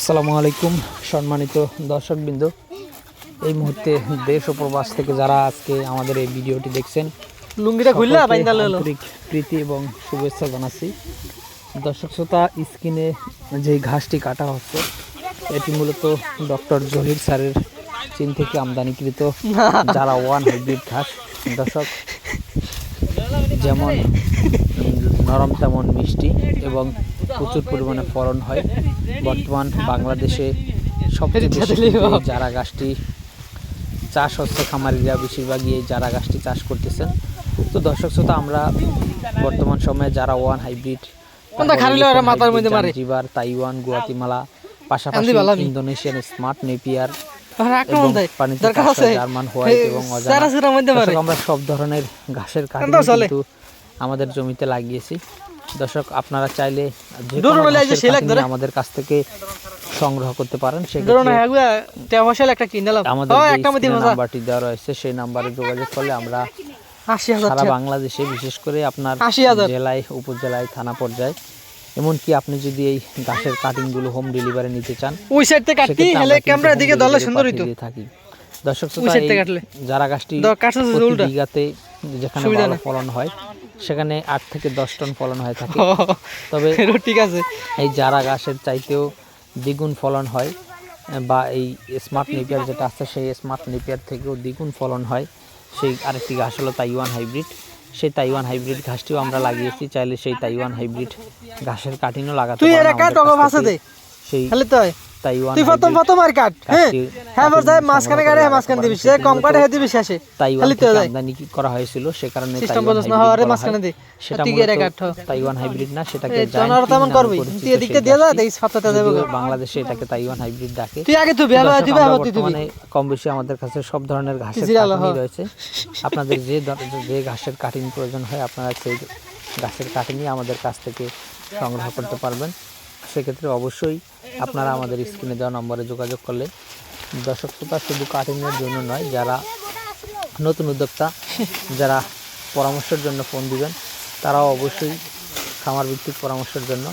আসসালামু আলাইকুম সম্মানিত দর্শকবৃন্দ, এই মুহূর্তে দেশ ও প্রবাস থেকে যারা আজকে আমাদের এই ভিডিওটি দেখছেন লুঙ্গিটা খুললা বাইন্দা ললো আন্তরিক প্রীতি এবং শুভেচ্ছা জানাচ্ছি। দর্শক শ্রোতা, স্ক্রিনে যে ঘাসটি কাটা হচ্ছে এটি মূলত ডক্টর জহির স্যারের চীন থেকে আমদানিকৃত যারা ওয়ান হাইব্রিড ঘাস। দর্শক, যেমন নরম তেমন মিষ্টি এবং প্রচুর পরিমাণে ফলন হয়। বর্তমান বাংলাদেশে সবচেয়ে বেশি চারা গাছটি চাষ হচ্ছে, খামারিরা বেশিরভাগই এই চারা গাছটি চাষ করতেছেন। তো দর্শক শ্রোতা, আমরা বর্তমান সময়ে যারা one hybrid, Zanzibar, Taiwan, Guatemala, পাশাপাশি Indonesian smart Napier, German white এবং আমরা সব ধরনের ঘাসের কাঠ কিন্তু আমাদের জমিতে লাগিয়েছি। দর্শক, আপনারা চাইলে আমাদের কাছ থেকে সংগ্রহ করতে পারেন। আমাদের নাম্বারটি দেওয়া রয়েছে, সেই নাম্বারে যোগাযোগ করলে আমরা সারা বাংলাদেশে, বিশেষ করে আপনার জেলায়, উপজেলায়, থানা পর্যায়ে, এমনকি আপনি যদি এই ঘাসের কাটিং গুলো হোম ডেলিভারি নিতে চান, ওই সাইড থেকে কাটি হলে ক্যামেরার দিকে ধরলে সুন্দর হইতো। থাকি দর্শক শ্রোতা, যারা গাছটি প্রতি বিঘাতে যেখানে ভালো ফলন হয় সেখানে 8 থেকে 10 টন ফলন হয়ে থাকে। তবে ঠিক আছে, এই যারা গাছের চাইতেও দ্বিগুণ ফলন হয়, বা এই স্মার্ট নেপিয়ার যেটা আছে সেই স্মার্ট নেপিয়ার থেকেও দ্বিগুণ ফলন হয়। সেই আরেকটি ঘাস হলো তাইওয়ান হাইব্রিড। সেই তাইওয়ান হাইব্রিড ঘাসটিও আমরা লাগিয়েছি। চাইলে সেই তাইওয়ান হাইব্রিড ঘাসের কাটিংও লাগাতে পারেন। সেই তাইওয়ান আমদানি করা হয়েছিল, সে কারণে তাইওয়ান হাইব্রিড না, সেটাকে বাংলাদেশে এটাকে তাইওয়ান হাইব্রিড ডাকে। বর্তমানে কম বেশি আমাদের কাছে সব ধরনের ঘাসের কাটিং রয়েছে। আপনাদের যে ঘাসের কাটিং প্রয়োজন হয়, আপনারা সেই ঘাসের কাটিংই আমাদের কাছ থেকে সংগ্রহ করতে পারবেন। সেক্ষেত্রে অবশ্যই আপনারা আমাদের স্ক্রিনে দেওয়া নম্বরে যোগাযোগ করলে, দর্শক শ্রোতা, শুধু কাটিংয়ের জন্য নয়, যারা নতুন উদ্যোক্তা, যারা পরামর্শের জন্য ফোন দিবেন, তারাও অবশ্যই খামার ভিত্তিক পরামর্শের জন্য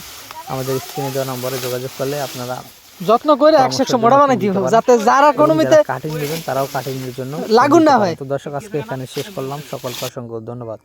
আমাদের স্ক্রিনে দেওয়া নম্বরে যোগাযোগ করলে আপনারা যত্ন করে 100 মোড়া বানাই দিব, যাতে যারা কোনো মিতে কাটিং নেবেন তারাও কাটিংয়ের জন্য লাগুন না হয়। তো দর্শক, আজকে এখানে শেষ করলাম। সকলকে অসংখ্য ধন্যবাদ।